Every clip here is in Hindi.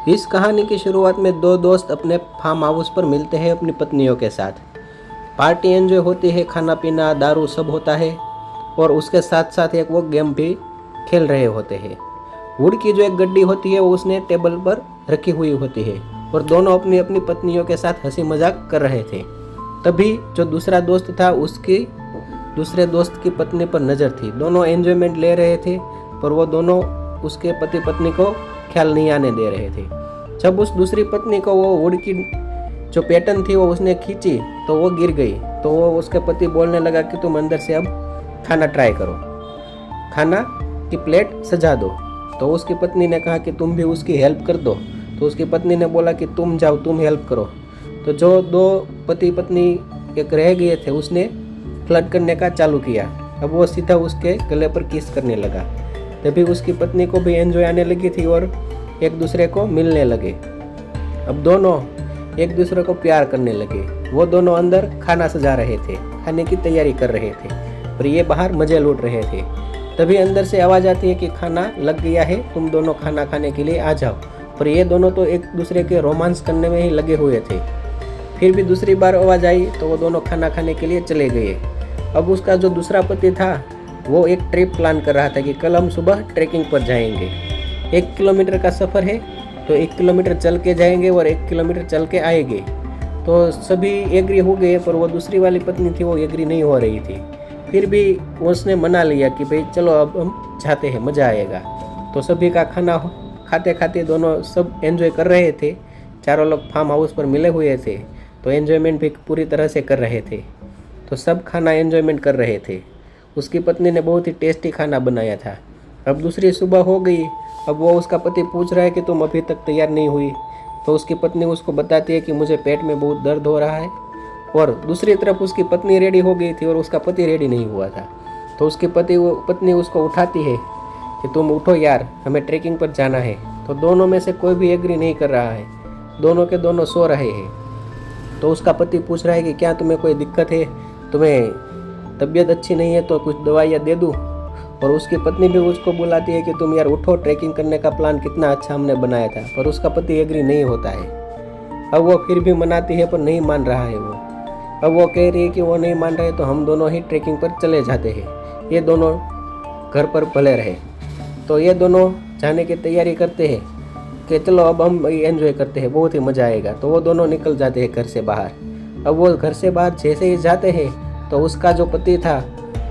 इस कहानी की शुरुआत में दो दोस्त अपने फार्म हाउस पर मिलते हैं अपनी पत्नियों के साथ। पार्टी एंजॉय होती है, खाना पीना दारू सब होता है और उसके साथ साथ एक वो गेम भी खेल रहे होते हैं। वुड की जो एक गड्डी होती है वो उसने टेबल पर रखी हुई होती है और दोनों अपनी अपनी पत्नियों के साथ हंसी मजाक कर रहे थे। तभी जो दूसरा दोस्त था उसकी दूसरे दोस्त की पत्नी पर नज़र थी। दोनों एंजॉयमेंट ले रहे थे पर वो दोनों उसके पति पत्नी को ख्याल नहीं आने दे रहे थे। जब उस दूसरी पत्नी को वो वुड की जो पैटर्न थी वो उसने खींची तो वो गिर गई। तो वो उसके पति बोलने लगा कि तुम अंदर से अब खाना ट्राई करो, खाना की प्लेट सजा दो। तो उसकी पत्नी ने कहा कि तुम भी उसकी हेल्प कर दो। तो उसकी पत्नी ने बोला कि तुम जाओ, तुम हेल्प करो। तो जो दो पति पत्नी एक रह गए थे उसने फ्लर्ट करने का चालू किया। अब वो सीधा उसके गले पर किस करने लगा। तभी उसकी पत्नी को भी एंजॉय आने लगी थी और एक दूसरे को मिलने लगे। अब दोनों एक दूसरे को प्यार करने लगे। वो दोनों अंदर खाना सजा रहे थे, खाने की तैयारी कर रहे थे और ये बाहर मजे लूट रहे थे। तभी अंदर से आवाज़ आती है कि खाना लग गया है, तुम दोनों खाना खाने के लिए आ जाओ। पर ये दोनों तो एक दूसरे के रोमांस करने में ही लगे हुए थे। फिर भी दूसरी बार आवाज़ आई तो वो दोनों खाना खाने के लिए चले गए। अब उसका जो दूसरा पति था वो एक ट्रिप प्लान कर रहा था कि कल हम सुबह ट्रैकिंग पर जाएंगे। 1 किलोमीटर का सफ़र है तो 1 किलोमीटर चल के जाएंगे और 1 किलोमीटर चल के आएंगे। तो सभी एग्री हो गए पर वो दूसरी वाली पत्नी थी वो एग्री नहीं हो रही थी। फिर भी उसने मना लिया कि भाई चलो अब हम जाते हैं, मज़ा आएगा। तो सभी का खाना खाते खाते दोनों सब एंजॉय कर रहे थे। चारों लोग फार्म हाउस पर मिले हुए थे तो एंजॉयमेंट भी पूरी तरह से कर रहे थे। तो सब खाना एंजॉयमेंट कर रहे थे। उसकी पत्नी ने बहुत ही टेस्टी खाना बनाया था। अब दूसरी सुबह हो गई। अब वो उसका पति पूछ रहा है कि तुम अभी तक तैयार नहीं हुई। तो उसकी पत्नी उसको बताती है कि मुझे पेट में बहुत दर्द हो रहा है। और दूसरी तरफ उसकी पत्नी रेडी हो गई थी और उसका पति रेडी नहीं हुआ था। तो उसकी पत्नी उसको उठाती है कि तुम उठो यार, हमें ट्रैकिंग पर जाना है। तो दोनों में से कोई भी एग्री नहीं कर रहा है, दोनों के दोनों सो रहे हैं। तो उसका पति पूछ रहा है कि क्या तुम्हें कोई दिक्कत है, तुम्हें तबीयत अच्छी नहीं है तो कुछ दवाइयाँ दे दूँ। और उसकी पत्नी भी उसको बुलाती है कि तुम यार उठो, ट्रैकिंग करने का प्लान कितना अच्छा हमने बनाया था। पर उसका पति एग्री नहीं होता है। अब वो फिर भी मनाती है पर नहीं मान रहा है वो। अब वो कह रही है कि वो नहीं मान रहे तो हम दोनों ही ट्रैकिंग पर चले जाते हैं, ये दोनों घर पर भले रहे। तो ये दोनों जाने की तैयारी करते हैं कि चलो अब हम एंजॉय करते हैं, बहुत ही मज़ा आएगा। तो वो दोनों निकल जाते हैं घर से बाहर। अब वो घर से बाहर जैसे ही जाते हैं तो उसका जो पति था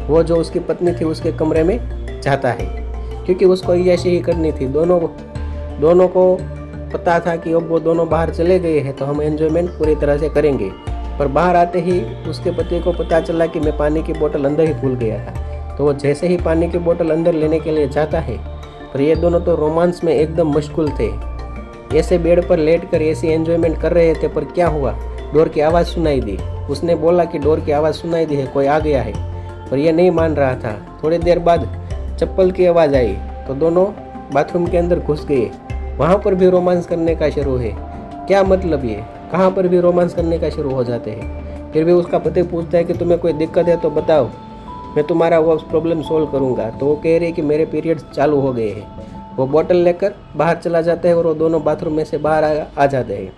वो जो उसकी पत्नी थी उसके कमरे में जाता है, क्योंकि उसको ऐसे ही करनी थी। दोनों को पता था कि अब वो दोनों बाहर चले गए हैं तो हम एंजॉयमेंट पूरी तरह से करेंगे। पर बाहर आते ही उसके पति को पता चला कि मैं पानी की बोतल अंदर ही भूल गया था। तो वो जैसे ही पानी की बोतल अंदर लेने के लिए जाता है पर ये दोनों तो रोमांस में एकदम मशगूल थे। ऐसे बेड पर लेटकर ऐसी एंजॉयमेंट कर रहे थे। पर क्या हुआ, डोर की आवाज़ सुनाई दी। उसने बोला कि डोर की आवाज़ सुनाई दी है, कोई आ गया है। पर यह नहीं मान रहा था। थोड़ी देर बाद चप्पल की आवाज़ आई तो दोनों बाथरूम के अंदर घुस गए। वहाँ पर भी रोमांस करने का शुरू है। क्या मतलब ये, कहाँ पर भी रोमांस करने का शुरू हो जाते हैं। फिर भी उसका पति पूछता है कि तुम्हें कोई दिक्कत है तो बताओ, मैं तुम्हारा वो प्रॉब्लम सोल्व करूँगा। तो वो कह रही है कि मेरे पीरियड्स चालू हो गए हैं। वो बोतल लेकर बाहर चला जाता है और वो दोनों बाथरूम में से बाहर आ जाते हैं।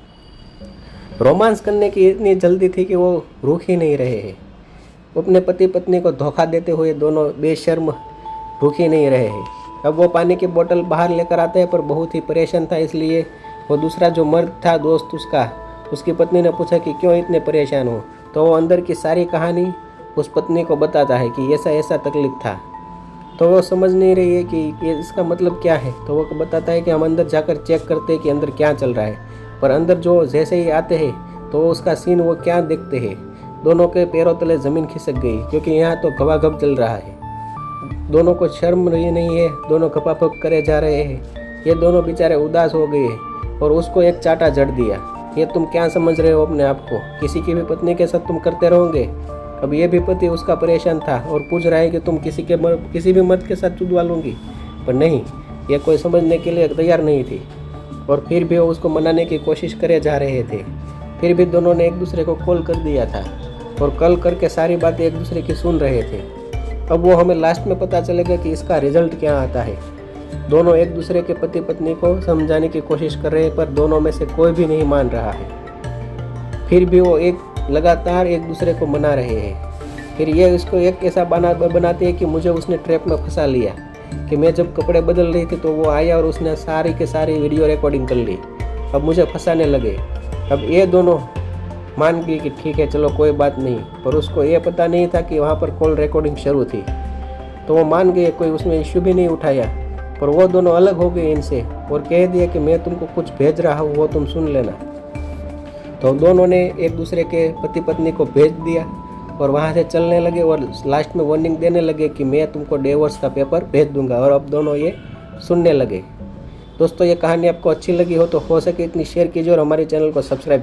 रोमांस करने की इतनी जल्दी थी कि वो रुक ही नहीं रहे हैं। अपने पति पत्नी को धोखा देते हुए दोनों बेशर्म रुक ही नहीं रहे हैं। अब वो पानी की बोतल बाहर लेकर आता है पर बहुत ही परेशान था, इसलिए वो दूसरा जो मर्द था दोस्त उसकी पत्नी ने पूछा कि क्यों इतने परेशान हो। तो वो अंदर की सारी कहानी उस पत्नी को बताता है कि ऐसा ऐसा तकलीफ था। तो वो समझ नहीं रही है कि ये इसका मतलब क्या है। तो वो बताता है कि हम अंदर जाकर चेक करते हैं कि अंदर क्या चल रहा है। पर अंदर जो जैसे ही आते हैं तो उसका सीन वो क्या देखते हैं, दोनों के पैरों तले ज़मीन खिसक गई, क्योंकि यहाँ तो घबाघब चल रहा है। दोनों को शर्म रही नहीं है, दोनों खपाखप करे जा रहे हैं। ये दोनों बेचारे उदास हो गए और उसको एक चाटा जड़ दिया। ये तुम क्या समझ रहे हो अपने आप को, किसी की भी पत्नी के साथ तुम करते रहोगे। अब ये भी पति उसका परेशान था और पूछ रहा है कि तुम किसी भी मर्द के साथ चुदवा लूँगी। पर नहीं, ये कोई समझने के लिए तैयार नहीं थी और फिर भी वो उसको मनाने की कोशिश करे जा रहे थे। फिर भी दोनों ने एक दूसरे को कॉल कर दिया था और कॉल करके सारी बातें एक दूसरे की सुन रहे थे। अब वो हमें लास्ट में पता चलेगा कि इसका रिजल्ट क्या आता है। दोनों एक दूसरे के पति पत्नी को समझाने की कोशिश कर रहे हैं, पर दोनों में से कोई भी नहीं मान रहा है। फिर भी वो लगातार एक दूसरे को मना रहे हैं। फिर ये इसको एक ऐसा बनाते हैं कि मुझे उसने ट्रैप में फंसा लिया, कि मैं जब कपड़े बदल रही थी तो वो आया और उसने सारी के सारी वीडियो रिकॉर्डिंग कर ली, अब मुझे फंसाने लगे। अब ये दोनों मान गई कि ठीक है चलो कोई बात नहीं, पर उसको ये पता नहीं था कि वहाँ पर कॉल रिकॉर्डिंग शुरू थी, तो वो मान गए, कोई उसमें इश्यू भी नहीं उठाया। पर वो दोनों अलग हो गए इनसे और कह दिया कि मैं तुमको कुछ भेज रहा हूँ, वो तुम सुन लेना। तो दोनों ने एक दूसरे के पति पत्नी को भेज दिया और वहाँ से चलने लगे और लास्ट में वार्निंग देने लगे कि मैं तुमको डिवोर्स का पेपर भेज दूंगा, और अब दोनों ये सुनने लगे। दोस्तों, ये कहानी आपको अच्छी लगी हो तो सके इतनी शेयर कीजिए और हमारे चैनल को सब्सक्राइब